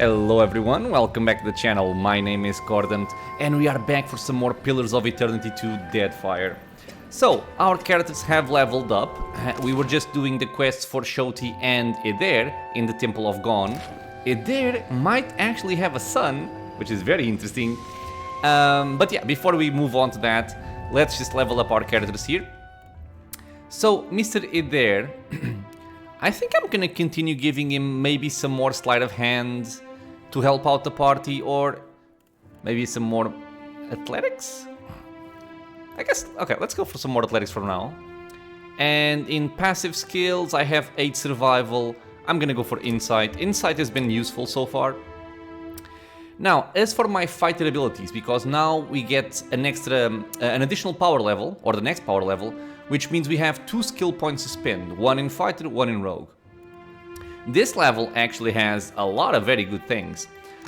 Hello everyone, welcome back to the channel. My name is Cordant and we are back for some more Pillars of Eternity 2 Deadfire. So, our characters have leveled up. We were just doing the quests for Shoti and Eder in the Temple of Gon. Eder might actually have a son, which is very interesting. But yeah, before we move on to that, let's just level up our characters here. So, Mr. Eder, I think I'm gonna continue giving him maybe some more sleight of hand to help out the party, or maybe some more athletics? I guess, okay, let's go for some more athletics for now. And in passive skills, I have 8 survival. I'm gonna go for insight. Insight has been useful so far. Now, as for my fighter abilities, because now we get an additional power level, or the next power level, which means we have 2 skill points to spend, one in fighter, one in rogue. This level actually has a lot of very good things.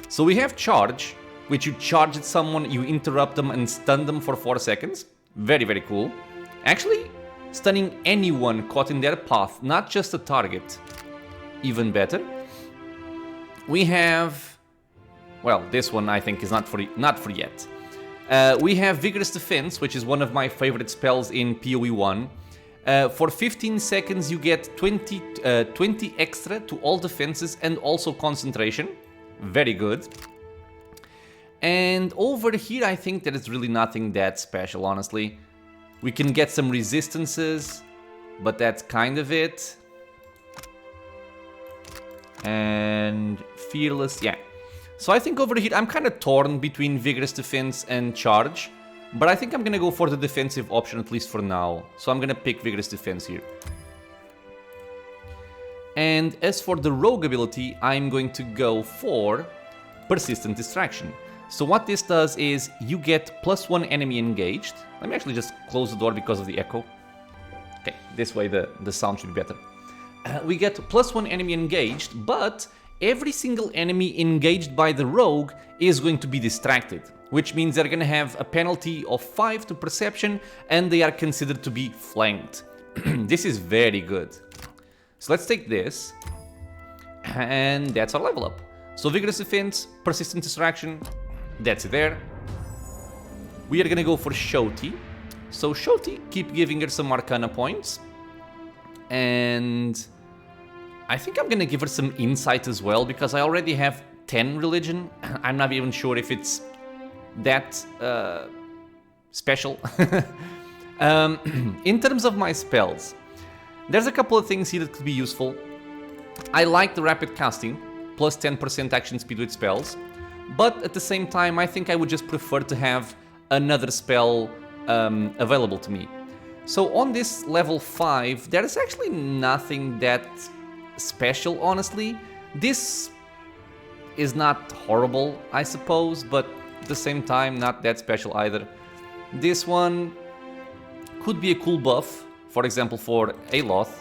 So we have charge, which you charge at someone, you interrupt them and stun them for 4 seconds. Very, very cool. Actually, stunning anyone caught in their path, not just a target. Even better. We have... well, this one I think is not for yet. We have Vigorous Defense, which is one of my favorite spells in PoE1. For 15 seconds you get 20 extra to all defenses and also concentration. Very good. And over here I think there is really nothing that special, honestly. We can get some resistances, but that's kind of it. And Fearless, yeah. So I think over here I'm kind of torn between Vigorous Defense and Charge, but I think I'm gonna go for the defensive option at least for now. So I'm gonna pick Vigorous Defense here. And as for the Rogue ability, I'm going to go for Persistent Distraction. So what this does is you get +1 enemy engaged. Let me actually just close the door because of the echo. Okay, this way the sound should be better. We get +1 enemy engaged, but every single enemy engaged by the rogue is going to be distracted, which means they're gonna have a penalty of 5 to perception and they are considered to be flanked. This is very good. So let's take this, and that's our level up. So Vigorous Defense, Persistent Distraction, that's it there. We are gonna go for Shoti. So Shoti, keep giving her some Arcana points. And I think I'm gonna give her some insight as well, because I already have 10 religion. I'm not even sure if it's that special. In terms of my spells, there's a couple of things here that could be useful. I like the rapid casting, plus 10% action speed with spells, but at the same time I think I would just prefer to have another spell available to me. So on this level 5, there is actually nothing that special, honestly. This is not horrible, I suppose, but at the same time not that special either. This one could be a cool buff, for example for Aloth.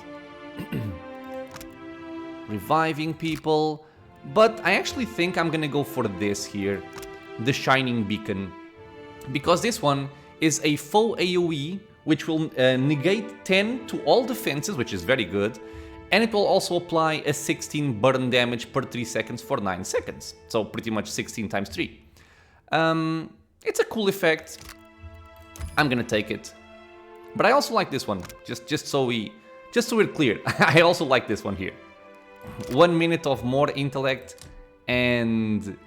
Reviving people, but I actually think I'm gonna go for this here, the Shining Beacon, because this one is a foe AoE which will negate 10 to all defenses, which is very good. And it will also apply a 16 burn damage per 3 seconds for 9 seconds. So pretty much 16 times 3. It's a cool effect. I'm gonna take it. But I also like this one. Just so we're clear. I also like this one here. 1 minute of more intellect and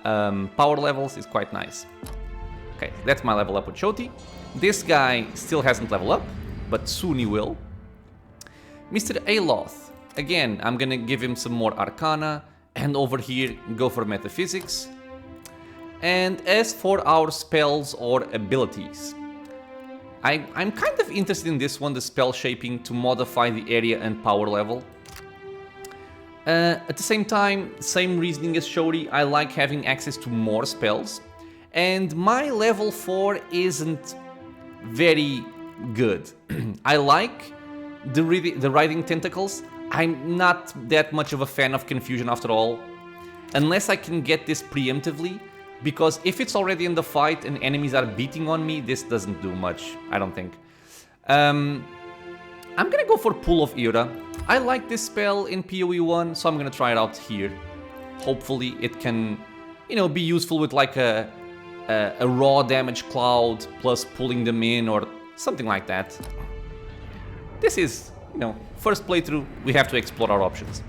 power levels is quite nice. Okay, that's my level up with Shoti. This guy still hasn't leveled up, but soon he will. Mr. Aloth, again, I'm gonna give him some more Arcana, and over here, go for Metaphysics. And as for our spells or abilities, I'm kind of interested in this one, the Spell Shaping, to modify the area and power level. At the same time, same reasoning as Shoti, I like having access to more spells, and my level 4 isn't very good. I like the Writhing Tentacles. I'm not that much of a fan of Confusion after all, unless I can get this preemptively, because if it's already in the fight and enemies are beating on me, this doesn't do much, I don't think. I'm gonna go for Pool of Ira. I like this spell in PoE1, so I'm gonna try it out here. Hopefully it can, you know, be useful with like a raw damage cloud plus pulling them in or something like that. This is, you know, first playthrough, we have to explore our options.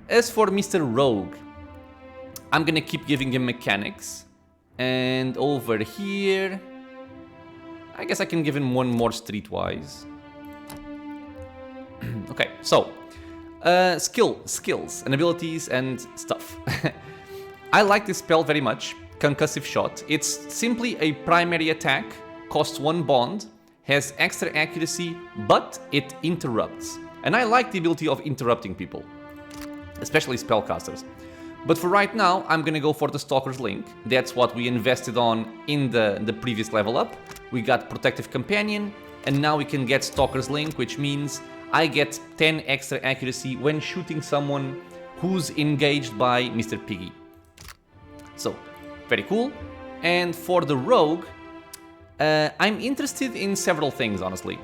As for Mr. Rogue, I'm gonna keep giving him mechanics. And over here, I guess I can give him one more streetwise. Okay, so skills and abilities and stuff. I like this spell very much, Concussive Shot. It's simply a primary attack, costs 1 bond, has extra accuracy, but it interrupts. And I like the ability of interrupting people, especially spellcasters. But for right now, I'm gonna go for the Stalker's Link. That's what we invested on in the previous level up. We got Protective Companion, and now we can get Stalker's Link, which means I get 10 extra accuracy when shooting someone who's engaged by Mr. Piggy. So, very cool. And for the Rogue, I'm interested in several things, honestly.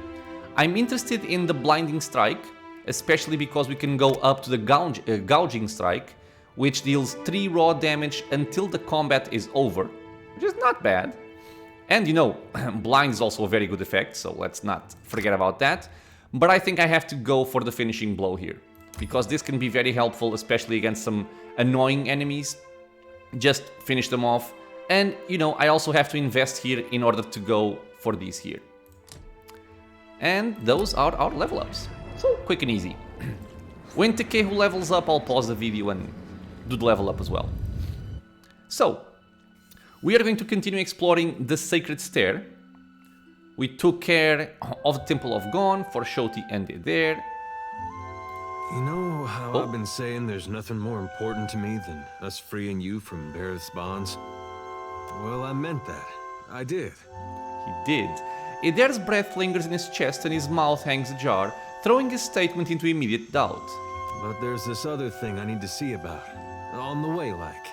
I'm interested in the Blinding Strike, especially because we can go up to the Gouging Strike, which deals 3 raw damage until the combat is over, which is not bad. And you know, blind is also a very good effect, so let's not forget about that. But I think I have to go for the finishing blow here, because this can be very helpful, especially against some annoying enemies. Just finish them off. And you know, I also have to invest here in order to go for these here. And those are our level ups. So quick and easy. When Takehu levels up, I'll pause the video and do the level up as well. So, we are going to continue exploring the Sacred Stair. We took care of the Temple of Gon for Shoti and there. You know how I've been saying there's nothing more important to me than us freeing you from Bareth's bonds? Well, I meant that. I did. He did. Ider's breath lingers in his chest and his mouth hangs ajar, throwing his statement into immediate doubt. But there's this other thing I need to see about. On the way, like.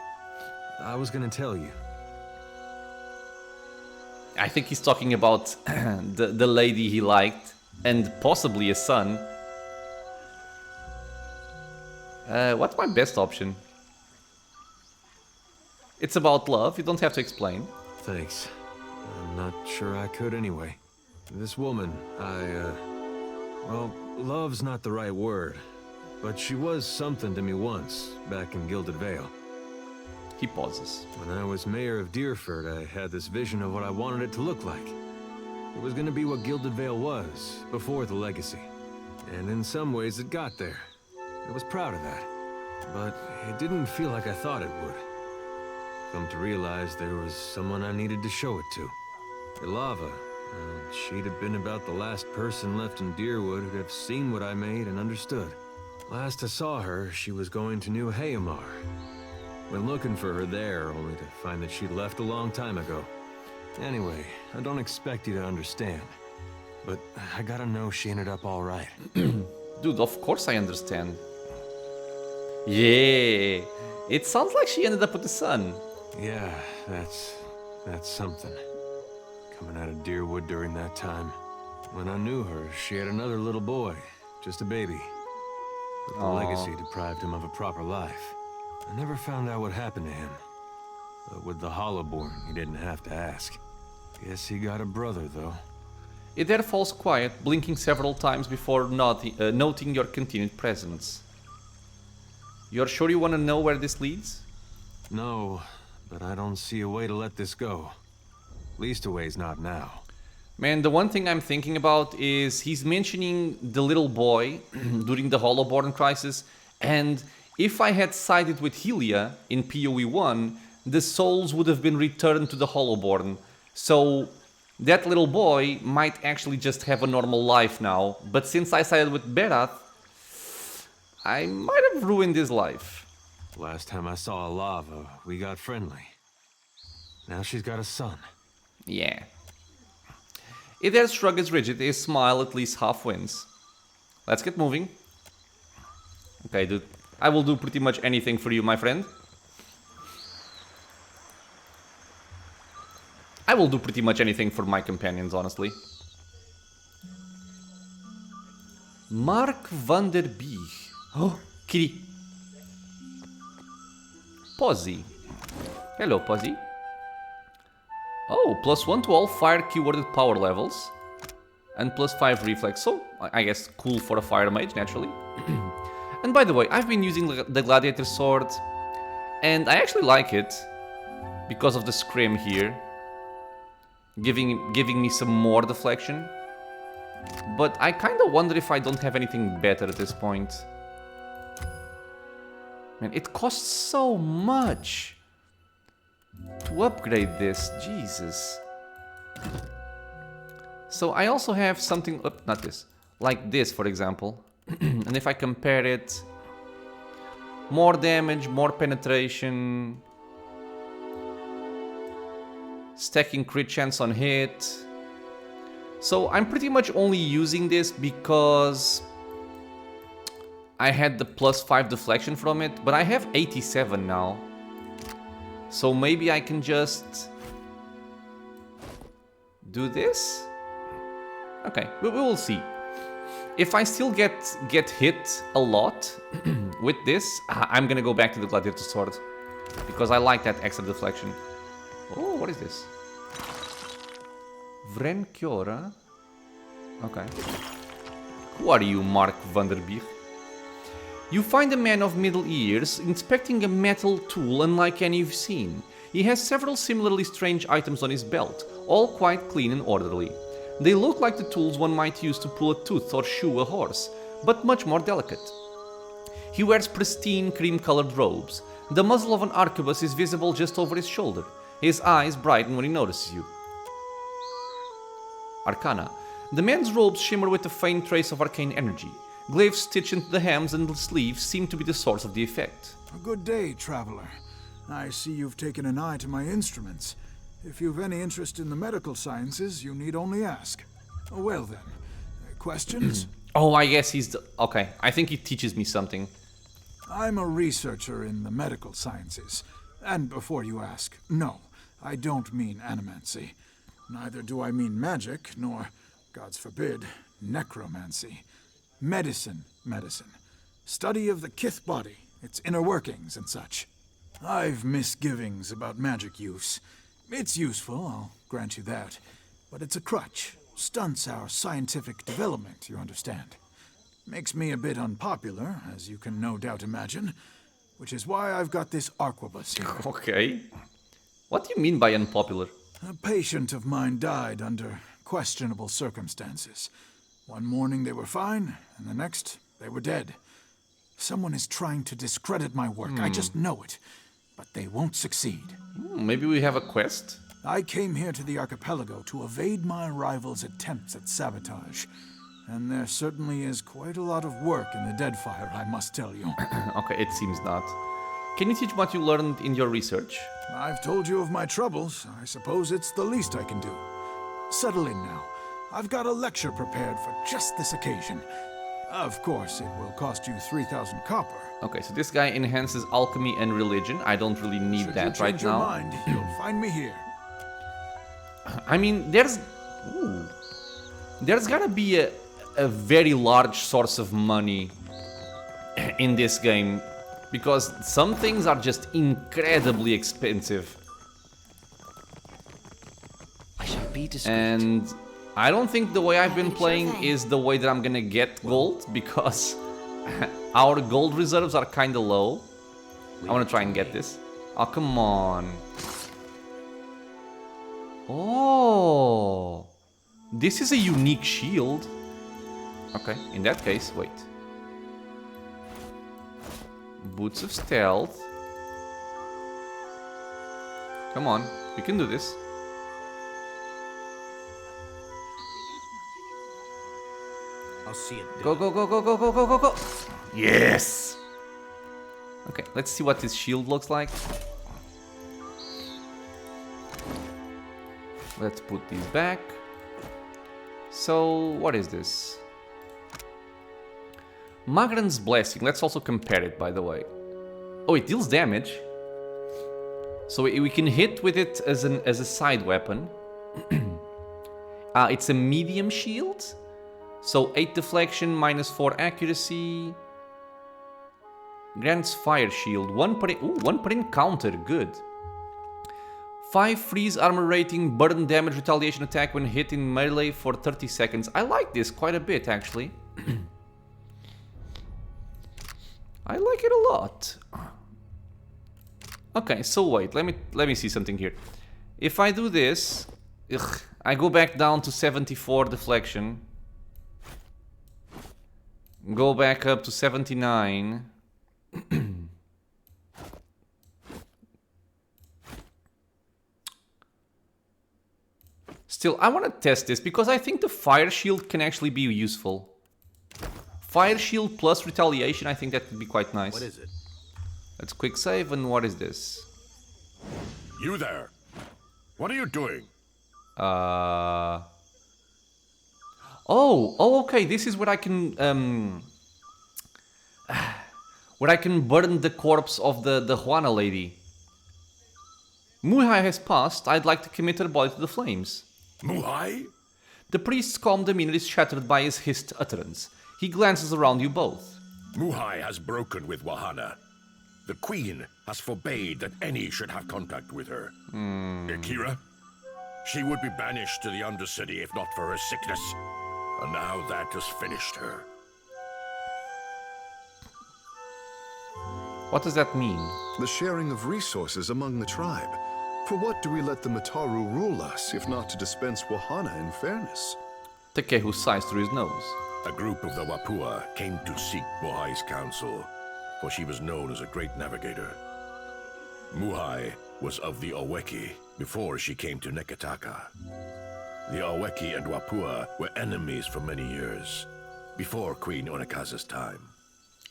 I was gonna tell you. I think he's talking about the lady he liked, and possibly a son. What's my best option? It's about love, you don't have to explain. Thanks. I'm not sure I could anyway. This woman, well, love's not the right word. But she was something to me once, back in Gilded Vale. He pauses. When I was mayor of Deerford, I had this vision of what I wanted it to look like. It was gonna be what Gilded Vale was, before the legacy. And in some ways it got there. I was proud of that. But it didn't feel like I thought it would. Come to realize there was someone I needed to show it to. Ilava. She'd have been about the last person left in Deerwood who'd have seen what I made and understood. Last I saw her, she was going to New Hayamar. Went looking for her there, only to find that she'd left a long time ago. Anyway, I don't expect you to understand. But I gotta know she ended up all right. Dude, of course I understand. Yeah, it sounds like she ended up with the sun. Yeah, that's something. Coming out of Deerwood during that time. When I knew her, she had another little boy, just a baby. But the legacy deprived him of a proper life. I never found out what happened to him. But with the Hollowborn, he didn't have to ask. Guess he got a brother, though. Ider falls quiet, blinking several times before noting your continued presence. You're sure you want to know where this leads? No, but I don't see a way to let this go. Least a way's not now. Man, the one thing I'm thinking about is he's mentioning the little boy during the Hollowborn crisis, and if I had sided with Helia in PoE1, the souls would have been returned to the Hollowborn. So that little boy might actually just have a normal life now, but since I sided with Berath, I might have ruined his life. Last time I saw Ilava, we got friendly. Now she's got a son. Yeah. Ider's shrug is rigid, his smile at least half wins. Let's get moving. Okay, dude. I will do pretty much anything for you, my friend. I will do pretty much anything for my companions, honestly. Mark van der Beek. Oh, kitty. Posy. Hello, Posy. Oh, +1 to all fire keyworded power levels. And +5 reflex. So, I guess cool for a fire mage, naturally. And by the way, I've been using the gladiator sword. And I actually like it. Because of the scrim here. Giving me some more deflection. But I kind of wonder if I don't have anything better at this point. Man, it costs so much to upgrade this. Jesus. So I also have something... Oh, not this. Like this, for example. And if I compare it... More damage, more penetration... Stacking crit chance on hit... So I'm pretty much only using this because... I had the +5 deflection from it, but I have 87 now. So maybe I can just... do this? Okay, we will see. If I still get hit a lot with this, I'm gonna go back to the gladiator sword. Because I like that extra deflection. Oh, what is this? Vrenkiora? Okay. Who are you, Mark Vanderbeek? You find a man of middle years inspecting a metal tool unlike any you've seen. He has several similarly strange items on his belt, all quite clean and orderly. They look like the tools one might use to pull a tooth or shoe a horse, but much more delicate. He wears pristine cream-colored robes. The muzzle of an arquebus is visible just over his shoulder. His eyes brighten when he notices you. Arcana. The man's robes shimmer with a faint trace of arcane energy. Glaives stitched into the hems and the sleeves seem to be the source of the effect. A good day, traveler. I see you've taken an eye to my instruments. If you've any interest in the medical sciences, you need only ask. Well then, questions? Oh, I guess he's the... Okay, I think he teaches me something. I'm a researcher in the medical sciences. And before you ask, no, I don't mean animancy. Neither do I mean magic, nor, gods forbid, necromancy. Medicine. Study of the kith body, its inner workings and such. I've misgivings about magic use. It's useful, I'll grant you that. But it's a crutch. Stunts our scientific development, you understand. Makes me a bit unpopular, as you can no doubt imagine. Which is why I've got this arquebus here. Okay. What do you mean by unpopular? A patient of mine died under questionable circumstances. One morning they were fine, and the next they were dead. Someone is trying to discredit my work, I just know it. But they won't succeed. Maybe we have a quest? I came here to the archipelago to evade my rival's attempts at sabotage. And there certainly is quite a lot of work in the Deadfire, I must tell you. Okay, it seems not. Can you teach what you learned in your research? I've told you of my troubles. I suppose it's the least I can do. Settle in now. I've got a lecture prepared for just this occasion. Of course, it will cost you 3,000 copper. Okay, so this guy enhances alchemy and religion. I don't really need that right now. Should you change your mind, you'll find me here. I mean, there's gotta be a very large source of money in this game, because some things are just incredibly expensive. I shall be discreet. And I don't think the way I've been playing is the way that I'm gonna get gold, because our gold reserves are kinda low. I wanna try and get this. Oh, come on. Oh, this is a unique shield. Okay, in that case, wait. Boots of Stealth. Come on, we can do this. I'll see it. Go, go, go, go, go, go, go, go, go. Yes! Okay, let's see what this shield looks like. Let's put these back. So, what is this? Magran's Blessing. Let's also compare it, by the way. Oh, it deals damage. So we can hit with it as a side weapon. It's a medium shield. So 8 deflection, -4 accuracy. Grants fire shield. One per encounter. Good. 5 freeze armor rating, burden damage, retaliation attack when hit in melee for 30 seconds. I like this quite a bit, actually. I like it a lot. Okay, so wait, let me see something here. If I do this, I go back down to 74 deflection. Go back up to 79. Still, I want to test this because I think the fire shield can actually be useful. Fire shield plus retaliation, I think that would be quite nice. What is it? Let's quick save, and what is this? You there? What are you doing? Oh, okay. This is where I can burn the corpse of the Juana lady. Muhai has passed. I'd like to commit her body to the flames. Muhai? The priest's calm demeanor is shattered by his hissed utterance. He glances around you both. Muhai has broken with Wahana. The queen has forbade that any should have contact with her. Akira? She would be banished to the Undercity if not for her sickness. And now that has finished her. What does that mean? The sharing of resources among the tribe. For what do we let the Mataru rule us, if not to dispense Wahana in fairness? Takehu sighs through his nose. A group of the Wapua came to seek Muhai's counsel, for she was known as a great navigator. Muhai was of the Oweki before she came to Neketaka. The Oweki and Wapua were enemies for many years, before Queen Onekaza's time.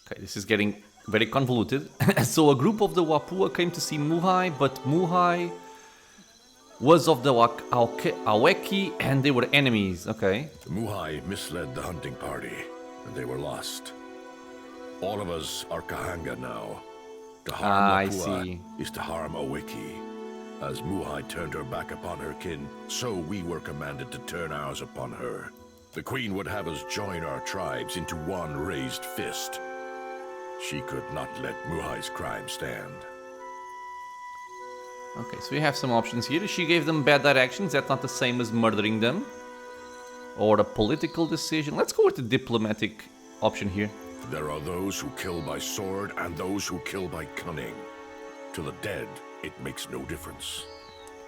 Okay, this is getting very convoluted. So a group of the Wapua came to see Muhai, but Muhai was of the Aweki and they were enemies. Okay. Muhai misled the hunting party, and they were lost. All of us are Kahanga now. To harm I Wapua see. is to harm Oweki. As Muhai turned her back upon her kin, so we were commanded to turn ours upon her. The queen would have us join our tribes into one raised fist. She could not let Muhai's crime stand. Okay, so we have some options here. She gave them bad directions. That's not the same as murdering them. Or a political decision. Let's go with the diplomatic option here. There are those who kill by sword and those who kill by cunning. To the dead, it makes no difference.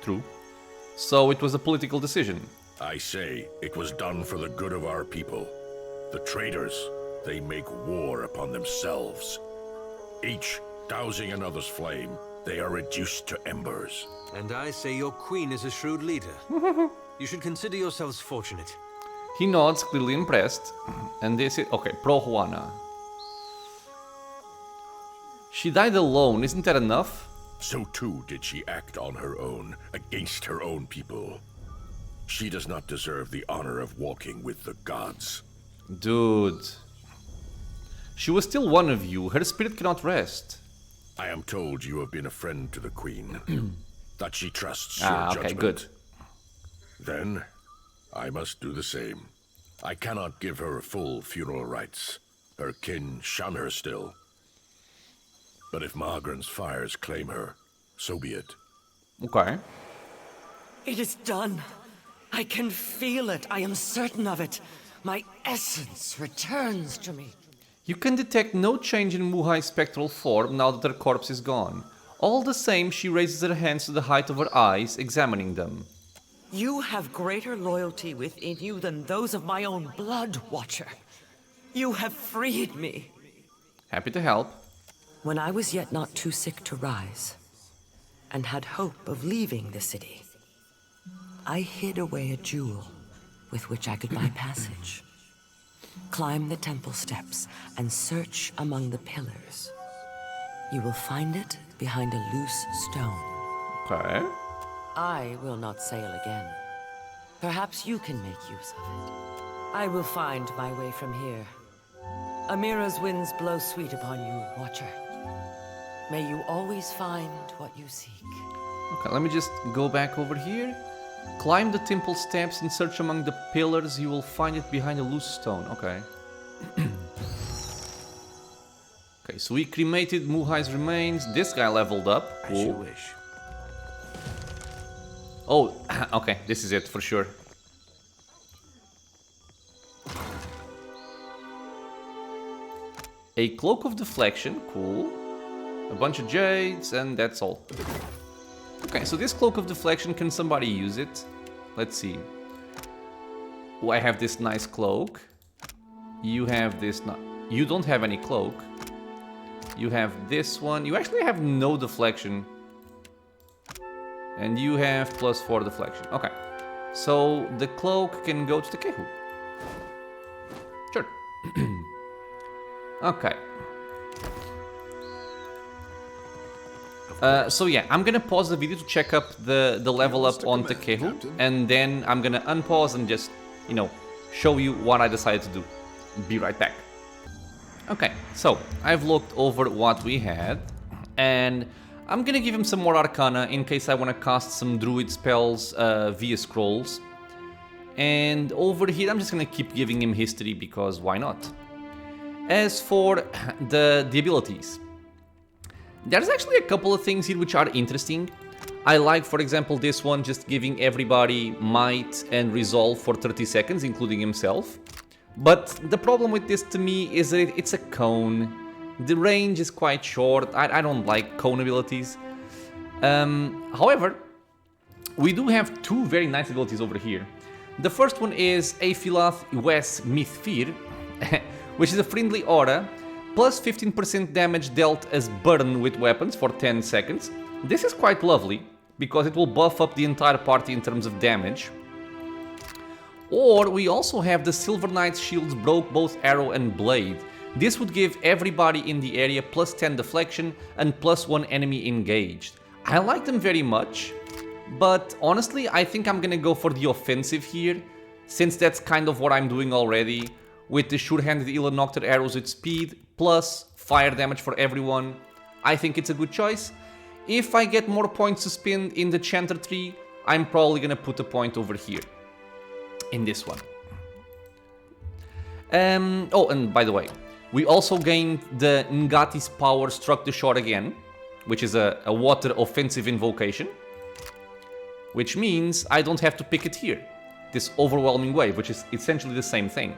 True. So it was a political decision. I say it was done for the good of our people. The traitors, they make war upon themselves. Each dousing another's flame, they are reduced to embers. And I say your queen is a shrewd leader. You should consider yourselves fortunate. He nods, clearly impressed. And this is... Okay, pro Juana. She died alone, isn't that enough? So too did she act on her own, against her own people. She does not deserve the honor of walking with the gods. Dude. She was still one of you. Her spirit cannot rest. I am told you have been a friend to the queen, that she trusts your Ah, judgment. okay, good. Then, I must do the same. I cannot give her full funeral rites. Her kin shun her still. But if Mahagran's fires claim her, so be it. Okay. It is done. I can feel it. I am certain of it. My essence returns to me. You can detect no change in Muhai's spectral form now that her corpse is gone. All the same, she raises her hands to the height of her eyes, examining them. You have greater loyalty within you than those of my own blood, Watcher. You have freed me. Happy to help. When I was yet not too sick to rise, and had hope of leaving the city, I hid away a jewel with which I could buy passage. Climb the temple steps and search among the pillars. You will find it behind a loose stone. Okay. I will not sail again. Perhaps you can make use of it. I will find my way from here. Amira's winds blow sweet upon you, Watcher. May you always find what you seek. Okay, let me just go back over here. Climb the temple steps and search among the pillars. You will find it behind a loose stone. Okay. Okay, so we cremated Muhai's remains. This guy leveled up. As you Cool. wish. Oh, okay, this is it for sure. A cloak of deflection, cool. A bunch of jades, and that's all. Okay, so this cloak of deflection, can somebody use it? Let's see. Oh, I have this nice cloak. You have this. You don't have any cloak. You have this one. You actually have no deflection. And you have +4 deflection. Okay. So the cloak can go to the Kehu. Sure. Okay. So yeah, I'm gonna pause the video to check up the level up on Takehu, and then I'm gonna unpause and just, you know, show you what I decided to do. Be right back. Okay, so I've looked over what we had, and I'm gonna give him some more Arcana in case I want to cast some Druid spells via scrolls. And over here, I'm just gonna keep giving him History because why not? As for the abilities, there's actually a couple of things here which are interesting. I like, for example, this one just giving everybody Might and Resolve for 30 seconds, including himself. But the problem with this to me is that it's a cone. The range is quite short. I don't like cone abilities. However, we do have two very nice abilities over here. The first one is Aphilath Wes Mythfear, which is a friendly aura, plus 15% damage dealt as burn with weapons for 10 seconds. This is quite lovely, because it will buff up the entire party in terms of damage. Or we also have the Silver Knight's shields broke both arrow and blade. This would give everybody in the area plus 10 deflection and plus 1 enemy engaged. I like them very much, but honestly I think I'm gonna go for the offensive here, since that's kind of what I'm doing already, with the sure-handed Ila Noctur arrows with speed, plus fire damage for everyone. I think it's a good choice. If I get more points to spend in the Chanter tree, I'm probably gonna put a point over here, in this one. Oh, and by the way, we also gained the Ngati's Power Struck the Shore again, which is a water offensive invocation, which means I don't have to pick it here. This Overwhelming Wave, which is essentially the same thing.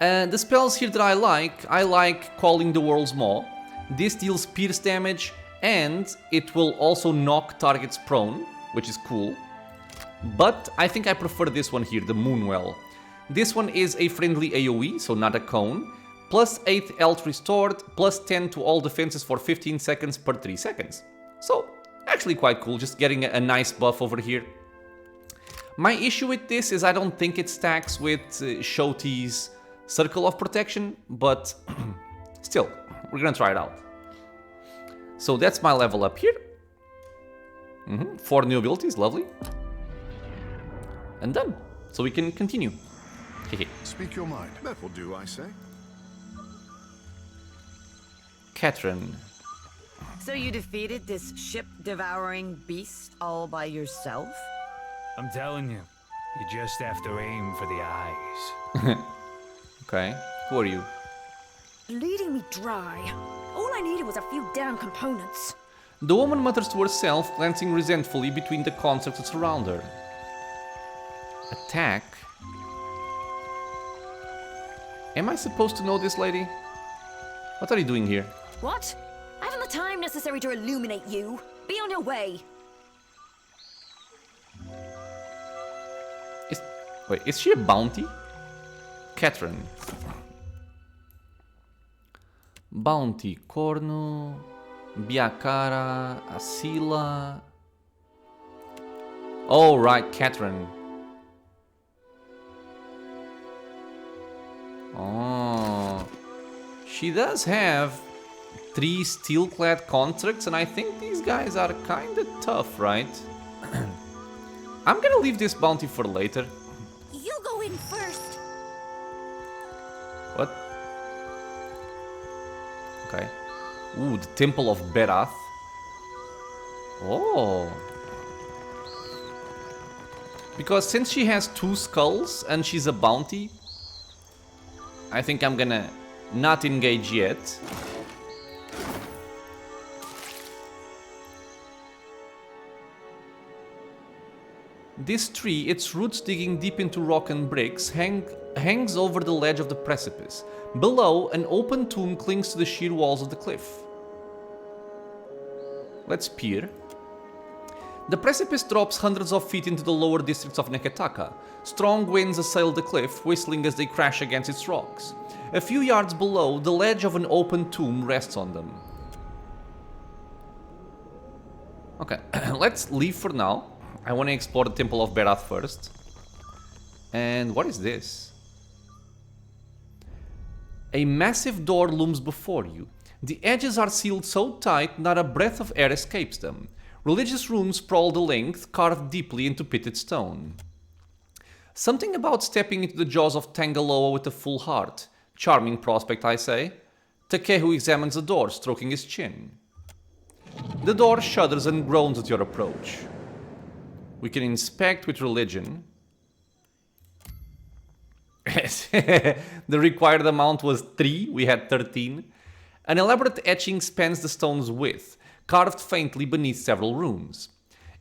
The spells here that I like Calling the World's Maw. This deals pierce damage, and it will also knock targets prone, which is cool. But I think I prefer this one here, the Moonwell. This one is a friendly AoE, so not a cone, plus 8 health restored, plus 10 to all defenses for 15 seconds per 3 seconds. So, actually quite cool, just getting a nice buff over here. My issue with this is I don't think it stacks with Shoti's Circle of Protection, but still, we're gonna try it out. So that's my level up here. 4 new abilities, lovely. And done. So we can continue. Speak your mind. That will do, I say. Katrin. So you defeated this ship-devouring beast all by yourself? I'm telling you, you just have to aim for the eyes. Okay, who are you? Bleeding me dry. All I needed was a few damn components. The woman mutters to herself, glancing resentfully between the constructs that surround her. Attack? Am I supposed to know this lady? What are you doing here? What? I haven't the time necessary to illuminate you. Be on your way. Wait, is she a bounty? Katrin. Bounty, Corno, Biakara, Asila. Oh, right, Katrin. Oh, she does have 3 steel-clad constructs, and I think these guys are kinda tough, right? I'm gonna leave this bounty for later. You go in first. What? Okay. Ooh, the Temple of Berath. Oh. Because since she has 2 skulls and she's a bounty, I think I'm gonna Not engage yet. This tree, its roots digging deep into rock and bricks, hangs over the ledge of the precipice. Below, an open tomb clings to the sheer walls of the cliff. Let's peer. The precipice drops hundreds of feet into the lower districts of Neketaka. Strong winds assail the cliff, whistling as they crash against its rocks. A few yards below, the ledge of an open tomb rests on them. Okay, let's leave for now. I want to explore the Temple of Berath first. And what is this? A massive door looms before you. The edges are sealed so tight, not a breath of air escapes them. Religious runes sprawl the length, carved deeply into pitted stone. Something about stepping into the jaws of Tangaloa with a full heart. Charming prospect, I say. Takehu examines the door, stroking his chin. The door shudders and groans at your approach. We can inspect with religion. The required amount was 3, we had 13. An elaborate etching spans the stone's width, carved faintly beneath several runes.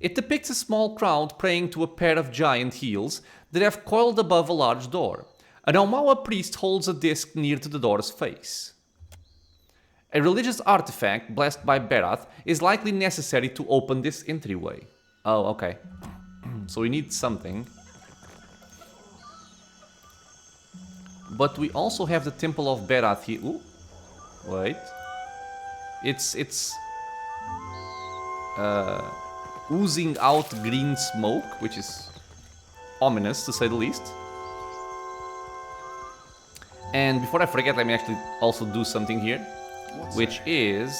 It depicts a small crowd praying to a pair of giant heels that have coiled above a large door. An Omawa priest holds a disc near to the door's face. A religious artifact, blessed by Berath, is likely necessary to open this entryway. Oh, okay. So we need something. But we also have the Temple of Berath here. Ooh. Wait. It's oozing out green smoke, which is ominous to say the least. And before I forget, let me actually also do something here. Which is...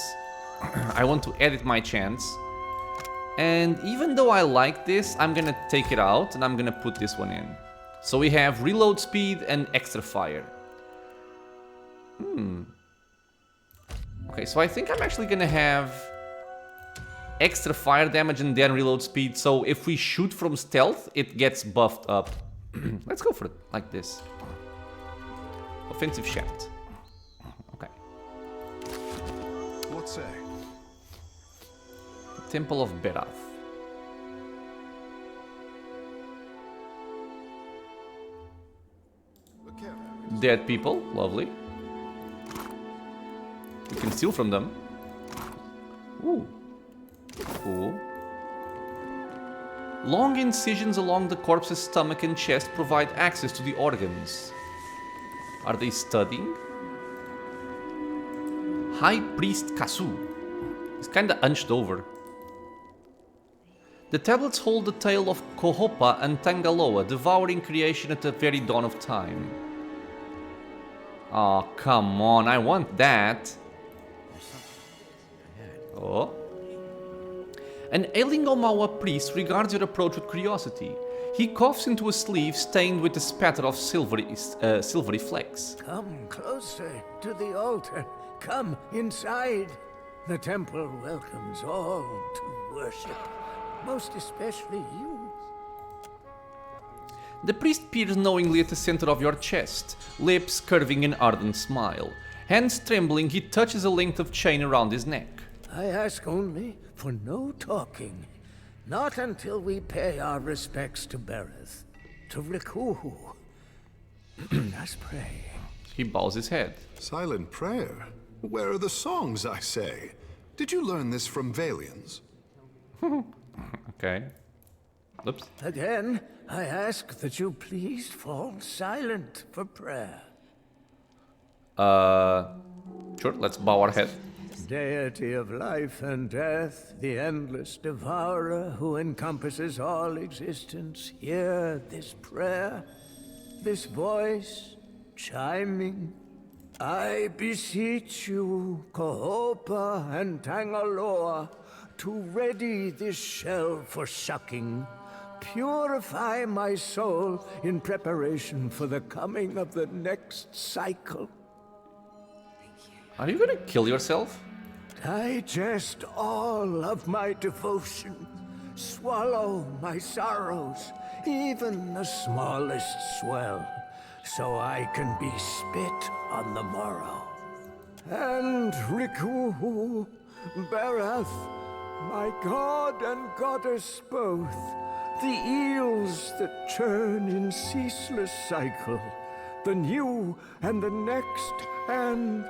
I want to edit my chants. And even though I like this, I'm gonna take it out and I'm gonna put this one in. So we have reload speed and extra fire. Okay, so I think I'm actually gonna have extra fire damage and then reload speed. So if we shoot from stealth, it gets buffed up. Let's go for it, like this. Offensive shaft. Okay. What say? Temple of Berath. Dead people, lovely. We can steal from them. Ooh. Cool. Long incisions along the corpse's stomach and chest provide access to the organs. Are they studying? High Priest Kasu. He's kinda hunched over. The tablets hold the tale of Kohopa and Tangaloa devouring creation at the very dawn of time. Oh, come on, I want that. Oh. An ailing Omawa priest regards your approach with curiosity. He coughs into a sleeve stained with a spatter of silvery flecks. Come closer to the altar. Come inside. The temple welcomes all to worship. Most especially you. The priest peers knowingly at the center of your chest, lips curving an ardent smile. Hands trembling, he touches a length of chain around his neck. I ask only for no talking. Not until we pay our respects to Bereth, to Rikuhu. Let's pray. He bows his head. Silent prayer? Where are the songs, I say? Did you learn this from Valians? Okay. Oops. Again, I ask that you please fall silent for prayer. Sure, let's bow our head. Deity of life and death, the endless devourer who encompasses all existence, hear this prayer, this voice chiming. I beseech you, Kohopa and Tangaloa, to ready this shell for sucking. Purify my soul in preparation for the coming of the next cycle. Are you gonna kill yourself? Digest all of my devotion. Swallow my sorrows, even the smallest swell, so I can be spit on the morrow. And Riku, Barath, my god and goddess both, the eels that churn in ceaseless cycle, the new and the next and...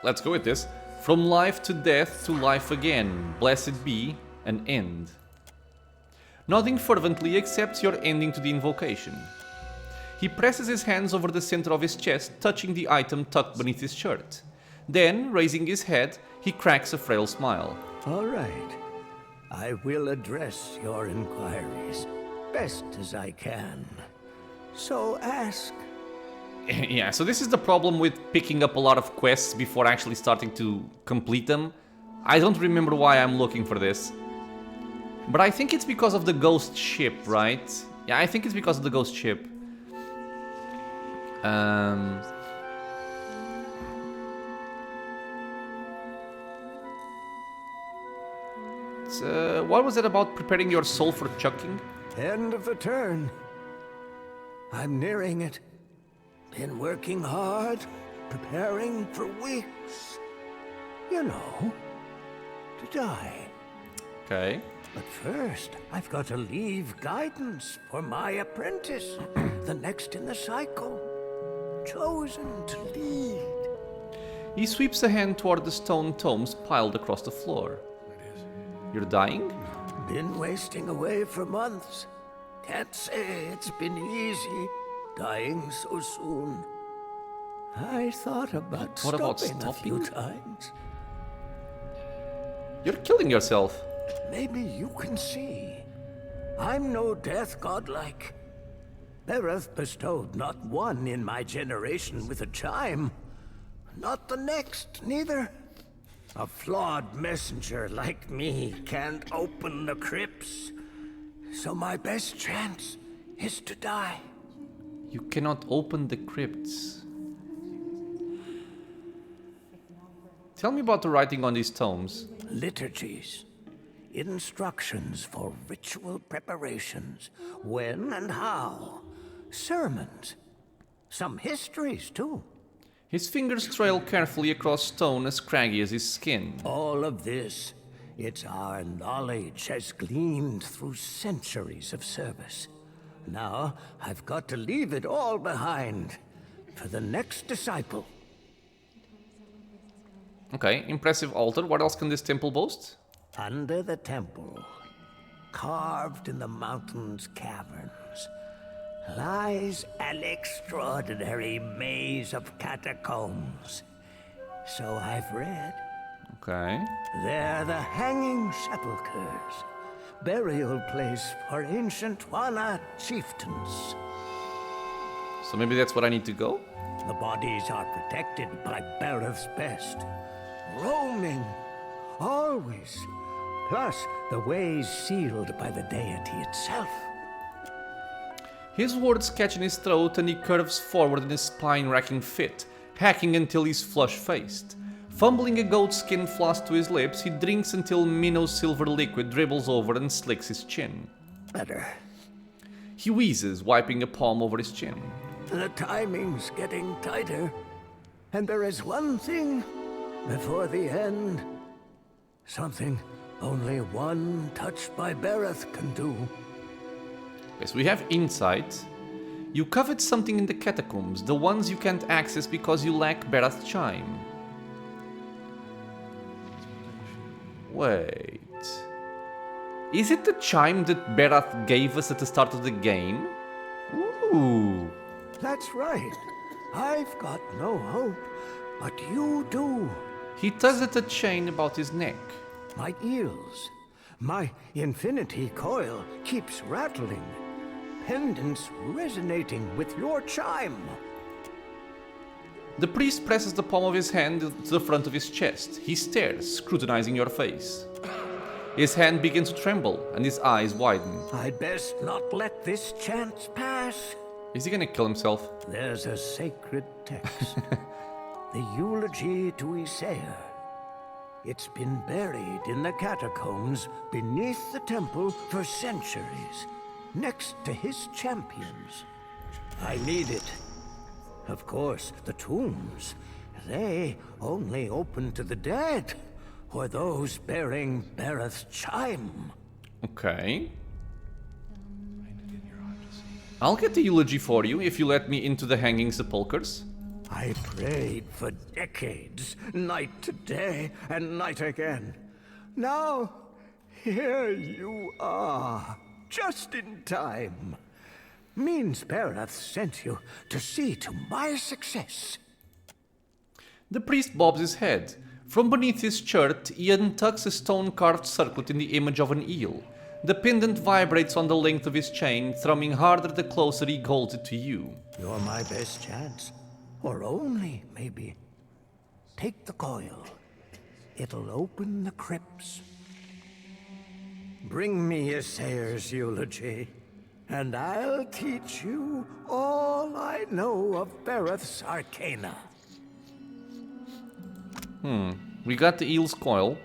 Let's go with this. From life to death to life again, blessed be an end. Nodding fervently accepts your ending to the invocation. He presses his hands over the center of his chest, touching the item tucked beneath his shirt. Then, raising his head, he cracks a frail smile. All right. I will address your inquiries best as I can. So ask. Yeah, so this is the problem with picking up a lot of quests before actually starting to complete them. I don't remember why I'm looking for this. But I think it's because of the ghost ship, right? Yeah, I think it's because of the ghost ship. What was it about preparing your soul for chucking? End of the turn. I'm nearing it. Been working hard, preparing for weeks. You know, to die. Okay. But first, I've got to leave guidance for my apprentice, the next in the cycle. Chosen to lead. He sweeps a hand toward the stone tomes piled across the floor. You're dying? Been wasting away for months. Can't say it's been easy, dying so soon. I thought about stopping a few times. You're killing yourself. Maybe you can see. I'm no death godlike. Barath bestowed not one in my generation with a chime. Not the next, neither. A flawed messenger like me can't open the crypts. So my best chance is to die. You cannot open the crypts. Tell me about the writing on these tomes. Liturgies. Instructions for ritual preparations. When and how. Sermons. Some histories, too. His fingers trail carefully across stone as craggy as his skin. All of this, it's our knowledge has gleaned through centuries of service. Now, I've got to leave it all behind for the next disciple. Okay, impressive altar. What else can this temple boast? Under the temple, carved in the mountain's caverns, lies an extraordinary maze of catacombs. So I've read. Okay. They're the hanging sepulchres, burial place for ancient Wana chieftains. So maybe that's what I need to go? The bodies are protected by Barath's best. Roaming, always. Plus, the ways sealed by the deity itself. His words catch in his throat and he curves forward in a spine-racking fit, hacking until he's flush-faced. Fumbling a goatskin flask to his lips, he drinks until Minnow's silver liquid dribbles over and slicks his chin. Better. He wheezes, wiping a palm over his chin. The timing's getting tighter. And there is one thing before the end. Something only one touched by Barath can do. Yes, we have insight. You covet something in the catacombs, the ones you can't access because you lack Barath's chime. Wait. Is it the chime that Barath gave us at the start of the game? Ooh. That's right. I've got no hope, but you do. He tugs at the chain about his neck. My eels, my infinity coil keeps rattling. Pendants resonating with your chime. The priest presses the palm of his hand to the front of his chest. He stares, scrutinizing your face. His hand begins to tremble, and his eyes widen. I'd best not let this chance pass. Is he gonna kill himself? There's a sacred text. The eulogy to Isaiah. It's been buried in the catacombs beneath the temple for centuries, next to his champions. I need it. Of course, the tombs, they only open to the dead, or those bearing Bareth's chime. Okay. I'll get the eulogy for you if you let me into the hanging sepulchres. I prayed for decades, night to day and night again. Now, here you are, just in time. Means Bareth sent you to see to my success. The priest bobs his head. From beneath his shirt, he untucks a stone-carved circlet in the image of an eel. The pendant vibrates on the length of his chain, thrumming harder the closer he holds it to you. You're my best chance. Or only, maybe. Take the coil. It'll open the crypts. Bring me a sayer's eulogy, and I'll teach you all I know of Bareth's arcana. We got the eel's coil.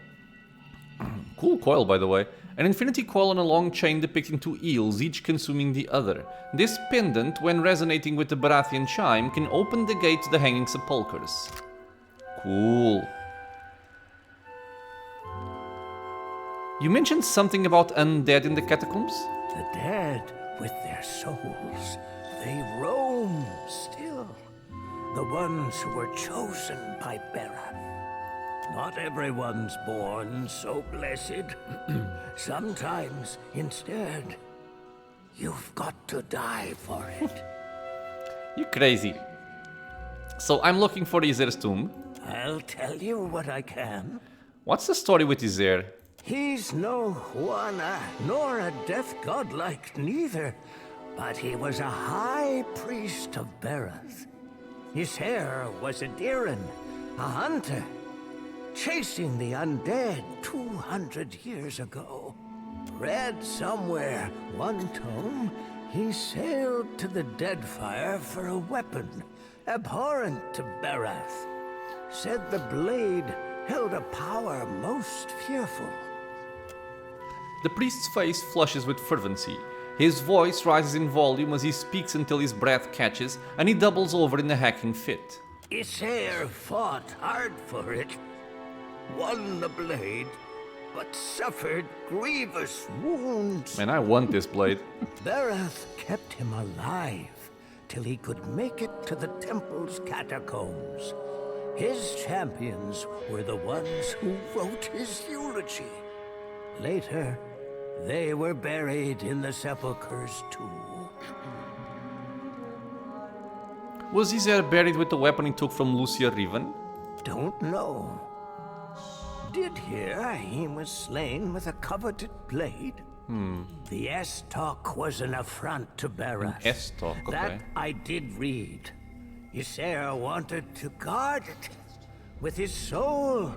Cool coil, by the way. An infinity coil on a long chain depicting two eels, each consuming the other. This pendant, when resonating with the Barathian chime, can open the gate to the hanging sepulchres. Cool. You mentioned something about undead in the catacombs? The dead, with their souls, they roam still. The ones who were chosen by Bareth. Not everyone's born so blessed. Sometimes, instead, you've got to die for it. You crazy. So I'm looking for Izer's tomb. I'll tell you what I can. What's the story with Izer? He's no Juana, nor a death god like neither, but he was a high priest of Bareth. His hair was a Diran, a hunter, chasing the undead 200 years ago. Read somewhere, one tome, he sailed to the Deadfire for a weapon, abhorrent to Bareth. Said the blade held a power most fearful. The priest's face flushes with fervency. His voice rises in volume as he speaks until his breath catches, and he doubles over in a hacking fit. Isair fought hard for it, won the blade, but suffered grievous wounds. Man, I want this blade. Bareth kept him alive till he could make it to the temple's catacombs. His champions were the ones who wrote his eulogy. Later, they were buried in the sepulchres too. Was Izer buried with the weapon he took from Lucia Riven? Don't know. Did hear he was slain with a coveted blade. The S-talk was an affront to Bareth. S-talk, okay. That I did read. Isair wanted to guard it with his soul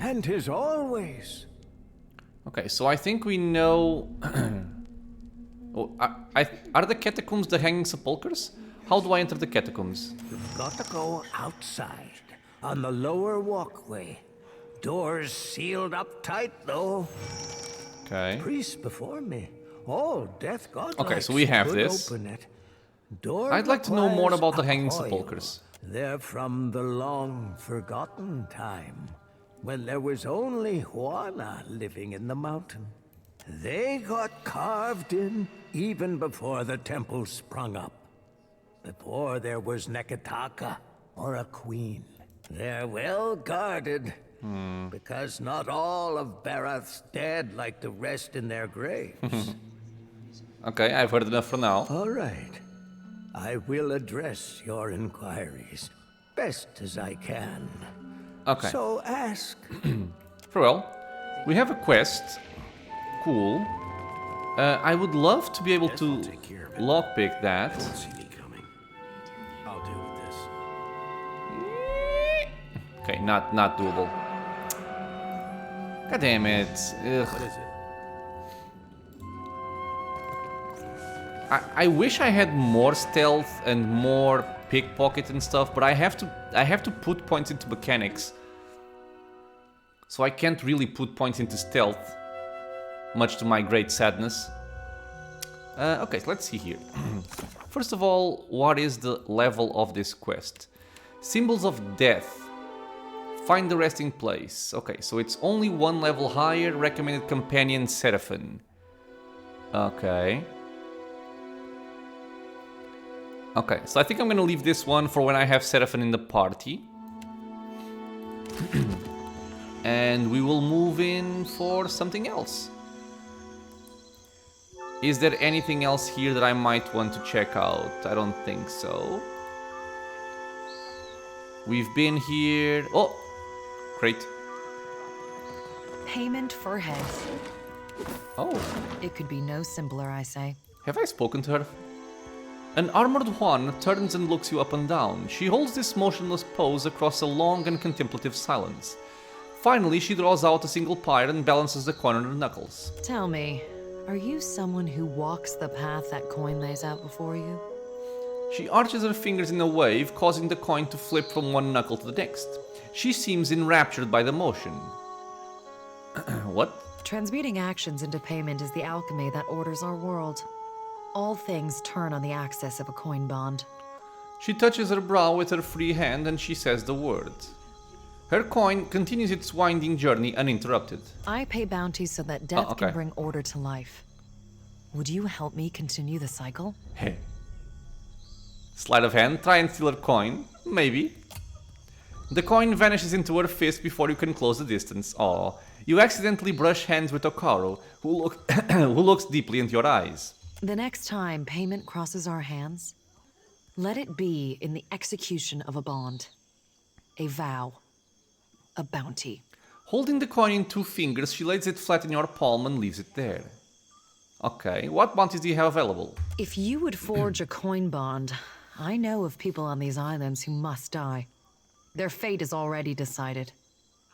and his always. Okay, so I think we know... are the catacombs the hanging sepulchres? How do I enter the catacombs? You've got to go outside, on the lower walkway. Doors sealed up tight, though. Okay. Priests before me, all death godlike. Okay, so we have this. Open it. Door I'd like to know more about the hanging coil. sepulchres. They're from the long-forgotten time, when there was only Juana living in the mountain. They got carved in even before the temple sprung up. Before there was Neketaka or a queen. They're well guarded, because not all of Bareth's dead like the rest in their graves. Okay, I've heard enough for now. All right. I will address your inquiries best as I can. Okay. So ask. Farewell. We have a quest. Cool. I would love to be able to lockpick that. I'll deal with this. Okay, not doable. God damn it. Ugh. What is it? I wish I had more stealth and more pickpocket and stuff, but I have to put points into mechanics. So I can't really put points into stealth, much to my great sadness. Okay, so let's see here. First of all, what is the level of this quest? Symbols of death. Find the resting place. Okay, so it's only one level higher. Recommended companion Seraphim. Okay. Okay, so I think I'm gonna leave this one for when I have Seraphim in the party. And we will move in for something else. Is there anything else here that I might want to check out? I don't think so. We've been here... Oh! Great. Payment for heads. Oh. It could be no simpler, I say. Have I spoken to her? An armored one turns and looks you up and down. She holds this motionless pose across a long and contemplative silence. Finally, she draws out a single pyre and balances the coin on her knuckles. Tell me, are you someone who walks the path that coin lays out before you? She arches her fingers in a wave, causing the coin to flip from one knuckle to the next. She seems enraptured by the motion. What? Transmuting actions into payment is the alchemy that orders our world. All things turn on the axis of a coin bond. She touches her brow with her free hand and she says the word. Her coin continues its winding journey uninterrupted. I pay bounties so that death can bring order to life. Would you help me continue the cycle? Hey. Sleight of hand, try and steal her coin. Maybe. The coin vanishes into her fist before you can close the distance. Aw. You accidentally brush hands with Okaro, who looks deeply into your eyes. The next time payment crosses our hands, let it be in the execution of a bond. A vow. A bounty. Holding the coin in two fingers, she lays it flat in your palm and leaves it there. Okay, what bounties do you have available? If you would forge a coin bond, I know of people on these islands who must die. Their fate is already decided.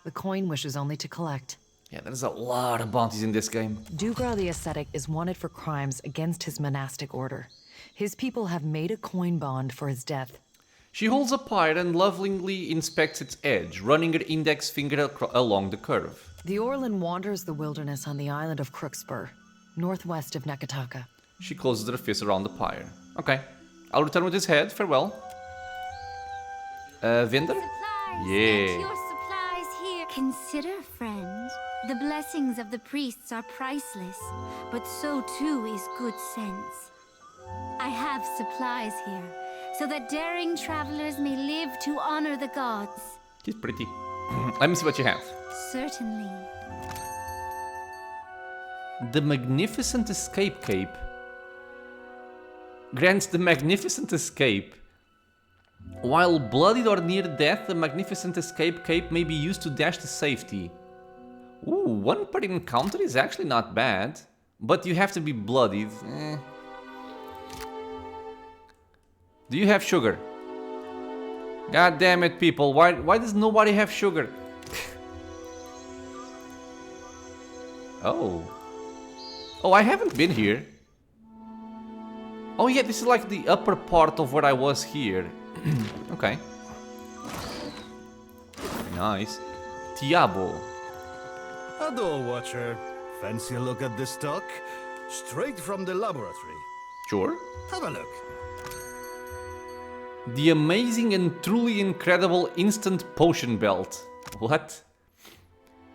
The coin wishes only to collect. Yeah, there's a lot of bounties in this game. Dugra the Ascetic is wanted for crimes against his monastic order. His people have made a coin bond for his death. She holds a pyre and lovingly inspects its edge, running her index finger along the curve. The Orlan wanders the wilderness on the island of Crookspur, northwest of Neketaka. She closes her fist around the pyre. Okay, I'll return with his head. Farewell. Vendor? Yeah. Your supplies here. Consider, friend, the blessings of the priests are priceless, but so too is good sense. I have supplies here, so that daring travelers may live to honor the gods. She's pretty. Let me see what you have. Certainly. The Magnificent Escape Cape grants the Magnificent Escape. While bloodied or near death, the Magnificent Escape Cape may be used to dash to safety. Ooh, one per encounter is actually not bad, but you have to be bloodied. Do you have sugar? God damn it, people. Why does nobody have sugar? Oh. Oh, I haven't been here. Oh yeah, this is like the upper part of where I was here. Okay. Nice. Tiabo. Hello, Watcher. Fancy a look at this stock? Straight from the laboratory. Sure. Have a look. The amazing and truly incredible instant potion belt. What?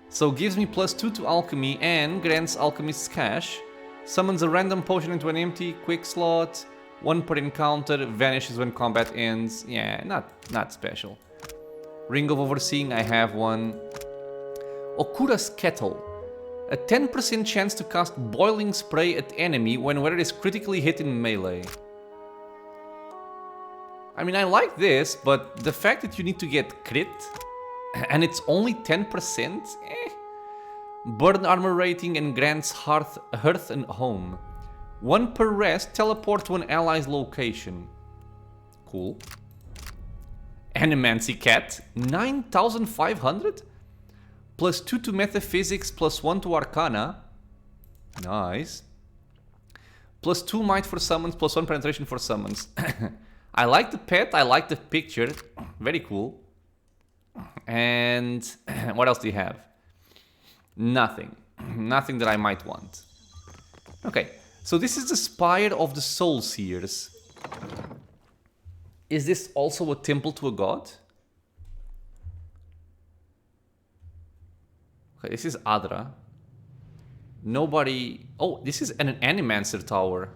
So gives me +2 to alchemy and grants alchemist's cash. Summons a random potion into an empty quick slot. 1 per encounter, vanishes when combat ends. Yeah, not special. Ring of Overseeing, I have one. Okura's Kettle. A 10% chance to cast boiling spray at enemy when wearer is critically hit in melee. I mean, I like this, but the fact that you need to get crit and it's only 10%? Burn armor rating and grants hearth and home. 1 per rest, teleport to an ally's location. Cool. Animancy Cat, 9,500? +2 to metaphysics, +1 to arcana. Nice. +2 might for summons, +1 penetration for summons. I like the pet, I like the picture. Very cool. And what else do you have? Nothing. Nothing that I might want. Okay, So this is the Spire of the Soul Seers. Is this also a temple to a god? Okay, this is Adra. Nobody... Oh, this is an animancer tower.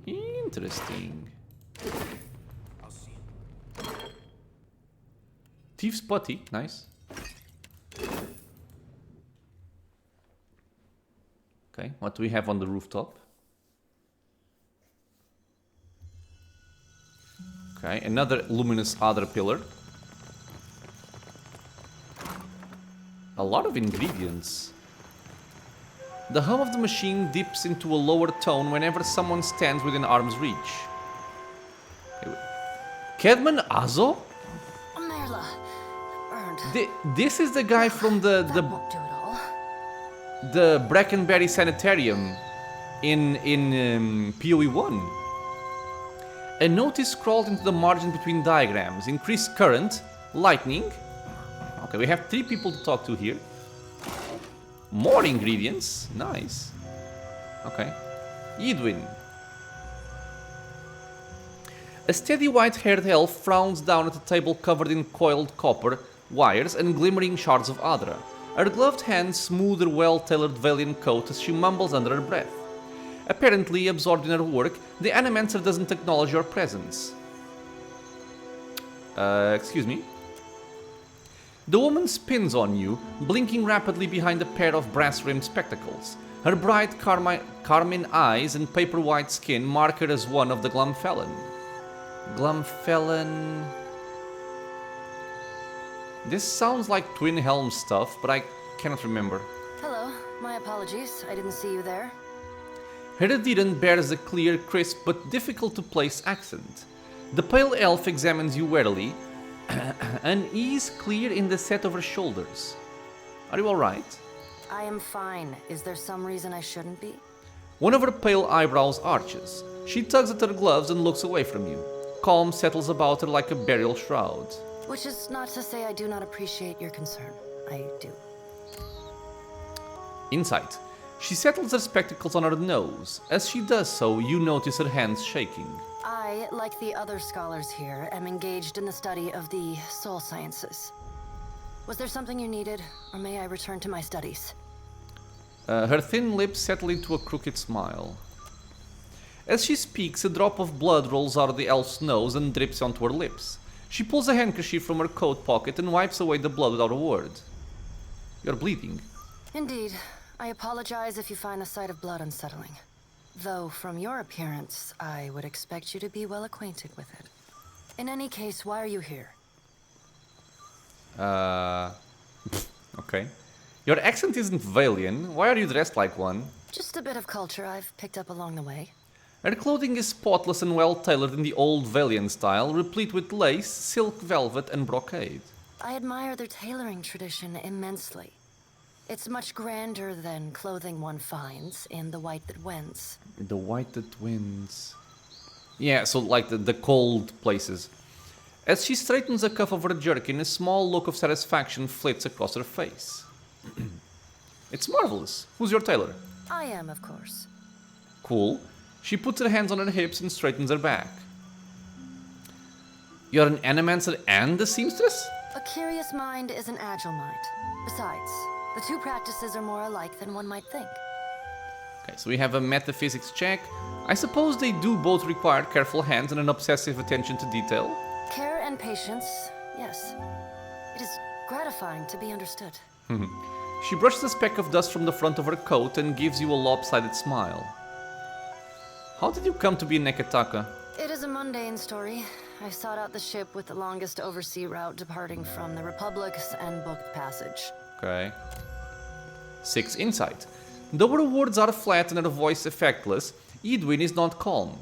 Interesting. Thief's Putty, nice. Okay, what do we have on the rooftop? Okay, another luminous Adra pillar. A lot of ingredients. The hum of the machine dips into a lower tone whenever someone stands within arm's reach. Kedman Azo? Merla, burned. This is the guy from the Won't do it all. the Brackenberry Sanitarium in PoE1. A note is scrawled into the margin between diagrams. Increased current, lightning. Okay, we have 3 people to talk to here. More ingredients, nice. Okay, Edwin. A steady white-haired elf frowns down at a table covered in coiled copper wires and glimmering shards of Adra. Her gloved hands smooth her well-tailored Valiant coat as she mumbles under her breath. Apparently absorbed in her work, the animancer doesn't acknowledge your presence. Excuse me? The woman spins on you, blinking rapidly behind a pair of brass-rimmed spectacles. Her bright carmine eyes and paper-white skin mark her as one of the Glumfellan. Glumfellan... This sounds like Twin Helm stuff, but I cannot remember. Hello, my apologies. I didn't see you there. Herediran bears a clear, crisp, but difficult-to-place accent. The pale elf examines you warily, an ease clear in the set of her shoulders. Are you alright? I am fine. Is there some reason I shouldn't be? One of her pale eyebrows arches. She tugs at her gloves and looks away from you. Calm settles about her like a burial shroud. Which is not to say I do not appreciate your concern. I do. Insight. She settles her spectacles on her nose. As she does so, you notice her hands shaking. I, like the other scholars here, am engaged in the study of the soul sciences. Was there something you needed, or may I return to my studies? Her thin lips settle into a crooked smile. As she speaks, a drop of blood rolls out of the elf's nose and drips onto her lips. She pulls a handkerchief from her coat pocket and wipes away the blood without a word. You're bleeding. Indeed. I apologize if you find the sight of blood unsettling. Though, from your appearance, I would expect you to be well acquainted with it. In any case, why are you here? Okay. Your accent isn't Valian. Why are you dressed like one? Just a bit of culture I've picked up along the way. Her clothing is spotless and well-tailored in the old Valian style, replete with lace, silk velvet, and brocade. I admire their tailoring tradition immensely. It's much grander than clothing one finds in the White That Wins. The White That Wins. Yeah, so like the cold places. As she straightens the cuff of her jerkin, a small look of satisfaction flits across her face. It's marvelous. Who's your tailor? I am, of course. Cool. She puts her hands on her hips and straightens her back. You're an animancer and a seamstress? A curious mind is an agile mind. Besides, the two practices are more alike than one might think. Okay, so we have a metaphysics check. I suppose they do both require careful hands and an obsessive attention to detail. Care and patience, yes. It is gratifying to be understood. She brushes a speck of dust from the front of her coat and gives you a lopsided smile. How did you come to be in Neketaka? It is a mundane story. I sought out the ship with the longest oversea route departing from the Republics and booked passage. Okay. 6 insight. Though her words are flat and her voice effectless, Edwin is not calm.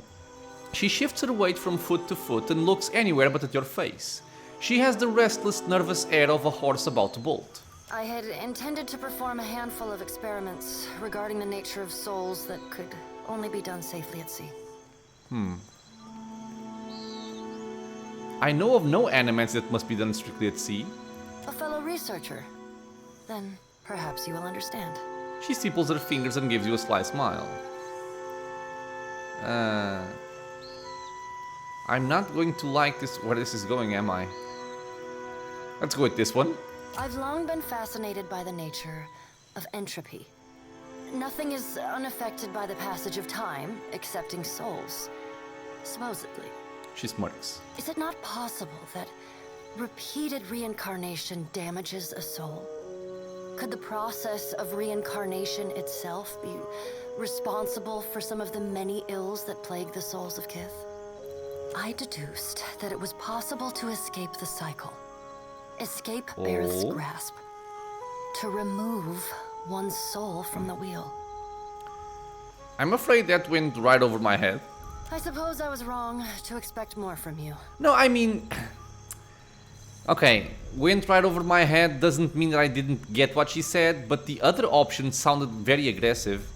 She shifts her weight from foot to foot and looks anywhere but at your face. She has the restless, nervous air of a horse about to bolt. I had intended to perform a handful of experiments regarding the nature of souls that could only be done safely at sea. I know of no animants that must be done strictly at sea. A fellow researcher. Then perhaps you will understand. She stipples her fingers and gives you a sly smile. I'm not going to like this, where this is going, am I? Let's go with this one. I've long been fascinated by the nature of entropy. Nothing is unaffected by the passage of time, excepting souls. Supposedly. She smirks. Is it not possible that repeated reincarnation damages a soul? Could the process of reincarnation itself be responsible for some of the many ills that plague the souls of Kith? I deduced that it was possible to escape the cycle. Escape Bareth's grasp. To remove one's soul from the wheel. I'm afraid that went right over my head. I suppose I was wrong to expect more from you. No, I mean... Okay, went right over my head doesn't mean that I didn't get what she said, but the other option sounded very aggressive.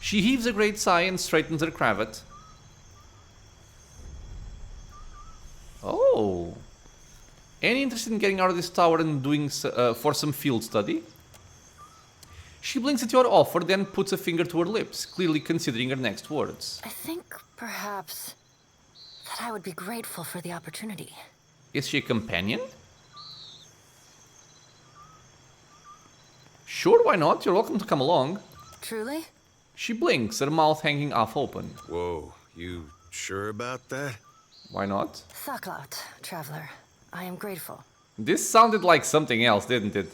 She heaves a great sigh and straightens her cravat. Oh. Any interest in getting out of this tower and doing for some field study? She blinks at your offer, then puts a finger to her lips, clearly considering her next words. I think perhaps that I would be grateful for the opportunity. Is she a companion? Sure, why not? You're welcome to come along. Truly? She blinks, her mouth hanging half open. Whoa, you sure about that? Why not? Thaklat, traveler. I am grateful. This sounded like something else, didn't it?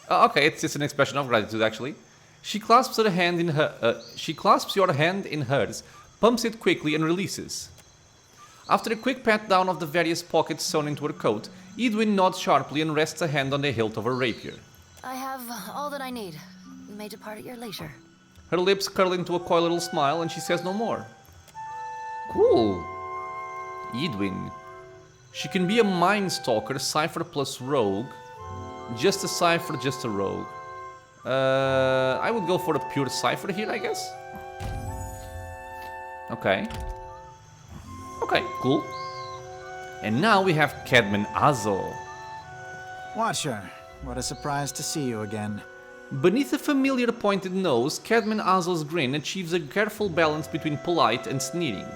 Okay, it's just an expression of gratitude, actually. She clasps her hand in her. She clasps your hand in hers, pumps it quickly, and releases. After a quick pat down of the various pockets sewn into her coat, Edwin nods sharply and rests a hand on the hilt of her rapier. I have all that I need. You may depart at your leisure. Her lips curl into a coy little smile, and she says no more. Cool. Edwin. She can be a mind stalker, cipher plus rogue. Just a cipher, just a rogue. I would go for a pure cipher here, I guess. Okay. Okay, cool. And now we have Cadman Azo. Watcher, what a surprise to see you again. Beneath a familiar pointed nose, Cadman Azo's grin achieves a careful balance between polite and sneering.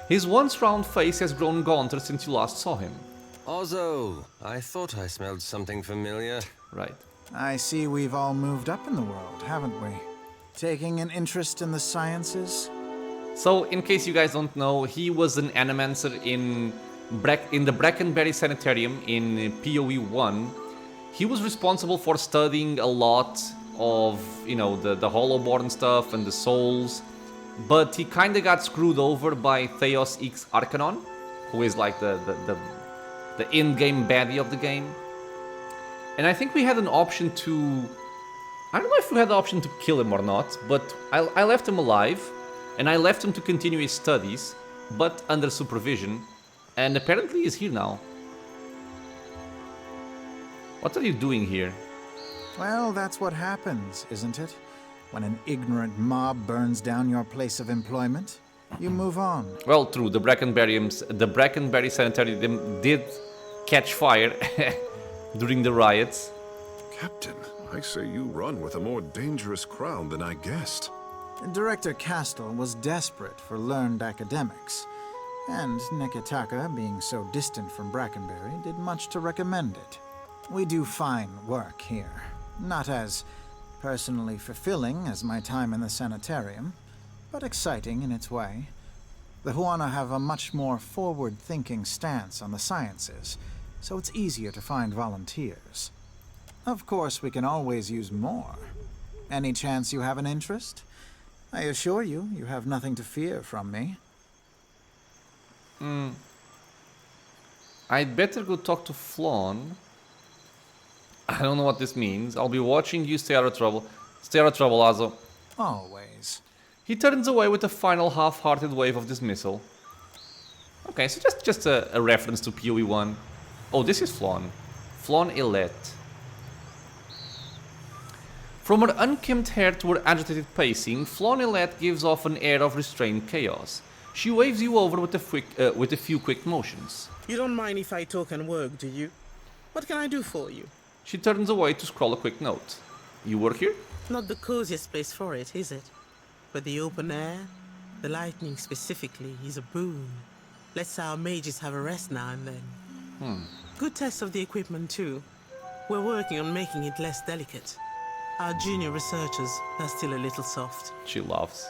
His once round face has grown gaunter since you last saw him. Ozo, I thought I smelled something familiar. Right. I see we've all moved up in the world, haven't we? Taking an interest in the sciences? So, in case you guys don't know, he was an animancer in the Brackenberry Sanitarium in PoE1. He was responsible for studying a lot of, you know, the Hollowborn stuff and the souls. But he kind of got screwed over by Theos X Arcanon, who is like the in-game baddie of the game. And I think we had an option to... I don't know if we had the option to kill him or not, but I left him alive, and I left him to continue his studies, but under supervision, and apparently he's here now. What are you doing here? Well, that's what happens, isn't it? When an ignorant mob burns down your place of employment, you move on. Well, true, the Brackenberry Sanitarium did catch fire during the riots. Captain, I say you run with a more dangerous crowd than I guessed. Director Castle was desperate for learned academics, and Neketaka, being so distant from Brackenberry, did much to recommend it. We do fine work here, not as personally fulfilling as my time in the sanitarium, but exciting in its way. The Huana have a much more forward-thinking stance on the sciences, so it's easier to find volunteers. Of course, we can always use more. Any chance you have an interest? I assure you, you have nothing to fear from me. I'd better go talk to Flawn. I don't know what this means. I'll be watching you. Stay out of trouble. Stay out of trouble, Azo. Always. He turns away with a final half-hearted wave of dismissal. Okay, so just a reference to PoE1. Oh, this is Flawn. Flawn Elette. From her unkempt hair to her agitated pacing, Flawn Elette gives off an air of restrained chaos. She waves you over with a few quick motions. You don't mind if I talk and work, do you? What can I do for you? She turns away to scroll a quick note. You work here? Not the coziest place for it, is it? With the open air, The lightning specifically is a boon. Lets our mages have a rest now and then. Good test of the equipment too. We're working on making it less delicate. Our junior researchers are still a little soft. She laughs.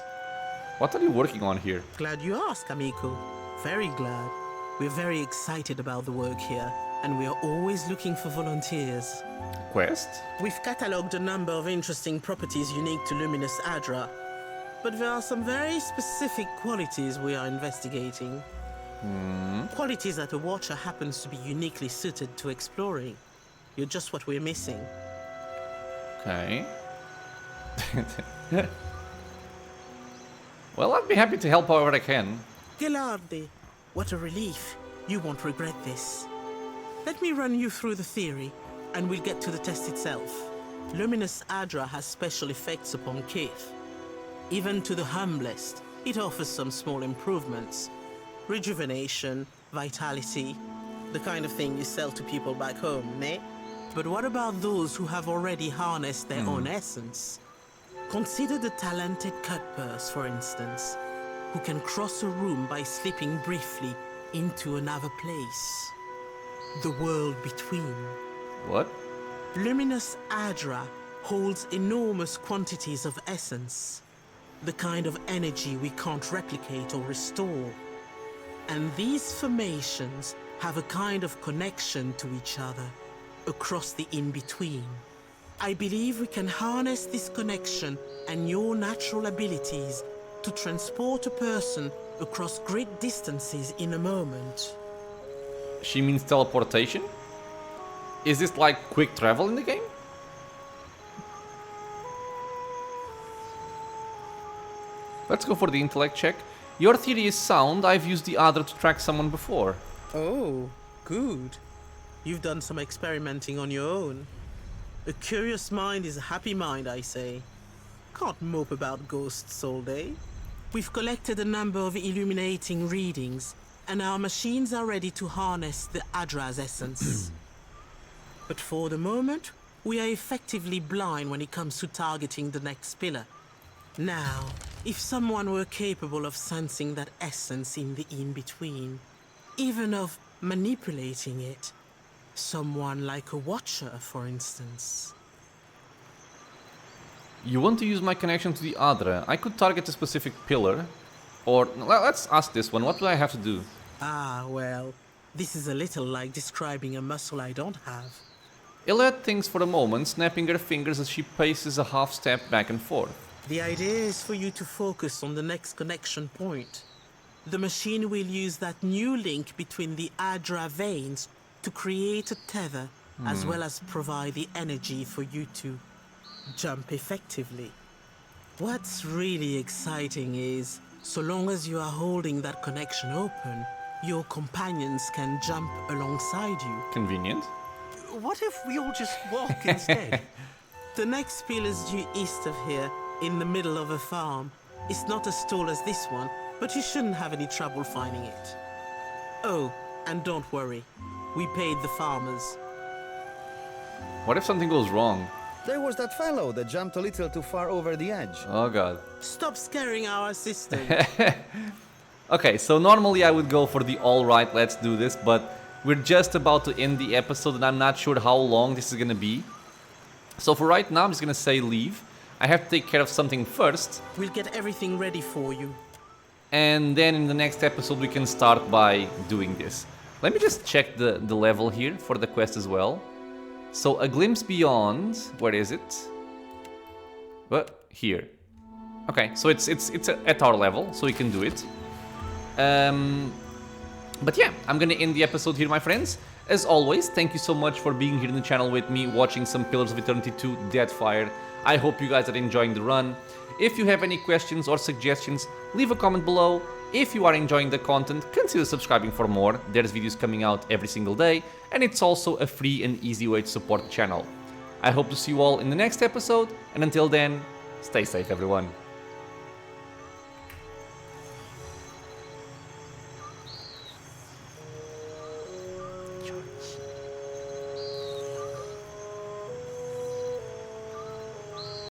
What are you working on here? Glad you asked, amico. Very glad. We're very excited about the work here, and we are always looking for volunteers. Quest? We've catalogued a number of interesting properties unique to Luminous Adra, but there are some very specific qualities we are investigating. Qualities that a Watcher happens to be uniquely suited to exploring. You're just what we're missing. Okay. Well, I'd be happy to help however I can. Gilardi, what a relief. You won't regret this. Let me run you through the theory, and we'll get to the test itself. Luminous Adra has special effects upon Kith. Even to the humblest, it offers some small improvements. Rejuvenation, vitality, the kind of thing you sell to people back home, ne? But what about those who have already harnessed their own essence? Consider the talented Cutpurse, for instance, who can cross a room by slipping briefly into another place. The world between. What? Luminous Adra holds enormous quantities of essence, the kind of energy we can't replicate or restore. And these formations have a kind of connection to each other across the in-between. I believe we can harness this connection and your natural abilities to transport a person across great distances in a moment. She means teleportation? Is this like quick travel in the game? Let's go for the intellect check. Your theory is sound. I've used the other to track someone before. Oh, good. You've done some experimenting on your own. A curious mind is a happy mind, I say. Can't mope about ghosts all day. We've collected a number of illuminating readings, and our machines are ready to harness the Adra's essence. But for the moment, we are effectively blind when it comes to targeting the next pillar. Now, if someone were capable of sensing that essence in the in-between, even of manipulating it, someone like a Watcher, for instance. You want to use my connection to the Adra. I could target a specific pillar. Or, let's ask this one. What do I have to do? Ah, well, this is a little like describing a muscle I don't have. Iliad thinks for a moment, snapping her fingers as she paces a half step back and forth. The idea is for you to focus on the next connection point. The machine will use that new link between the Adra veins to create a tether, as well as provide the energy for you to jump effectively. What's really exciting is, so long as you are holding that connection open, your companions can jump alongside you. Convenient. What if we all just walk instead? The next pillar's due east of here, in the middle of a farm. It's not as tall as this one, but you shouldn't have any trouble finding it. Oh, and don't worry. We paid the farmers. What if something goes wrong? There was that fellow that jumped a little too far over the edge. Oh god. Stop scaring our assistant. Okay, so normally I would go for the alright, let's do this, but we're just about to end the episode and I'm not sure how long this is gonna be. So for right now, I'm just gonna say leave. I have to take care of something first. We'll get everything ready for you. And then in the next episode we can start by doing this. Let me just check the level here for the quest as well. So a glimpse beyond, where is it? What? Here. Okay, so it's at our level, so we can do it. But yeah, I'm gonna end the episode here, my friends. As always, thank you so much for being here in the channel with me, watching some Pillars of Eternity 2 Deadfire. I hope you guys are enjoying the run. If you have any questions or suggestions, leave a comment below. If you are enjoying the content, consider subscribing for more. There's videos coming out every single day, and it's also a free and easy way to support the channel. I hope to see you all in the next episode, and until then, stay safe everyone.